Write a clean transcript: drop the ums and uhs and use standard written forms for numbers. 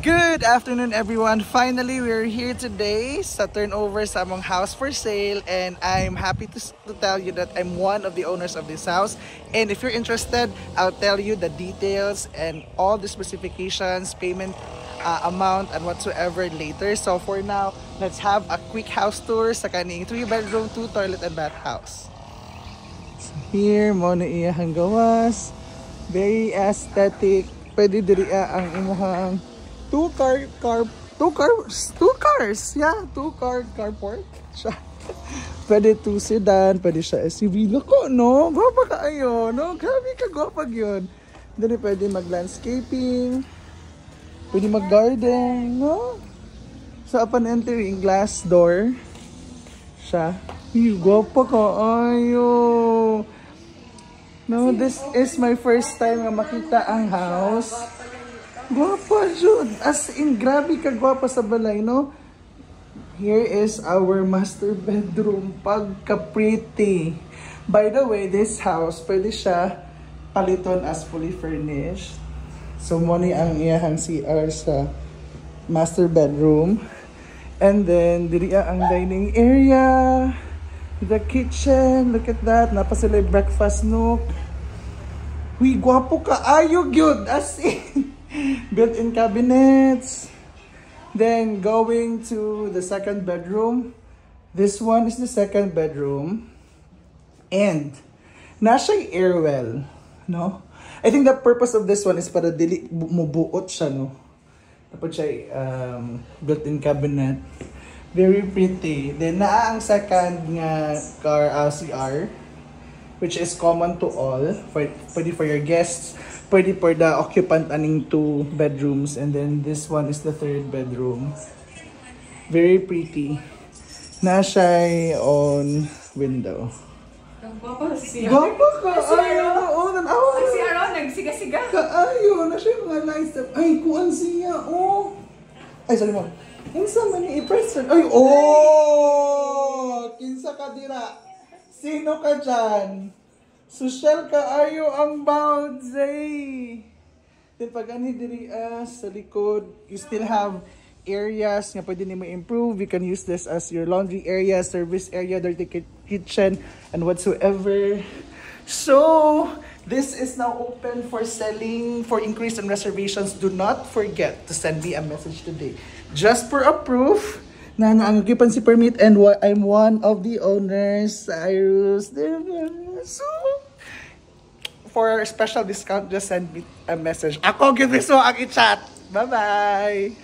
Good afternoon everyone. Finally, we're here today sa turnover sa among house for sale, and I'm happy to tell you that I'm one of the owners of this house. And if you're interested, I'll tell you the details and all the specifications, payment amount and whatsoever later. So for now, let's have a quick house tour sa kaning 3-bedroom, 2-toilet and bath house. So here mo na iyahang gawas. Very aesthetic. Pwede diri ang imuhang two cars, yeah, carport siya. Pwede 2 sedan, pwede siya SUV. Lako, no? Gwapa ka ayo, no? Grabe ka, gwapa yun. Dali pwede mag-landscaping, pwede mag-garden, no? So upon entering, glass door siya. Gwapa ka ayo. No, this is my first time na makita ang house. Gwapa, Jude. As in, grabe ka gwapa sa balay, no? Here is our master bedroom. Pagka-pretty. By the way, this house, pwede siya paliton as fully furnished. So, money ang iyahang CR sa master bedroom. And then, diriya ang dining area. The kitchen. Look at that. Napa sila yung breakfast nook. Uy, gwapo ka. Ayo, Jude. As in. Built-in cabinets. Then going to the second bedroom. This one is the second bedroom. And nasa airwell, no? I think the purpose of this one is para dili mubuot siya, no? Tapos siya built-in cabinet. Very pretty. Then naa ang second nga CR, which is common to all. Pwede for your guests. Pwede for the occupant aning 2 bedrooms, and then this one is the 3rd bedroom. Very pretty. Nasa'y on window. Gwapa si Gwapa ka! Ayaw! Oo, nanawa! Ang si Aaron, nagsiga-siga. Kaayo! Nasa'y mga lights. Ay, kuan siya! Oh! Ay, sorry mo. Kinsa man ni i-person? Ay, oh! Kinsa ka dira? Sino ka dyan? Social kaayo ang bounds, eh. Then pag ani diri sa likod, you still have areas nga pwede nimo improve. You can use this as your laundry area, service area, dirty kitchen, and whatsoever. So, this is now open for selling, for increase in reservations. Do not forget to send me a message today. Just for a proof na naangipan si permit, and I'm one of the owners, Cyrus. So, for a special discount, just send me a message. Ako, give me so ang i-chat. Bye-bye!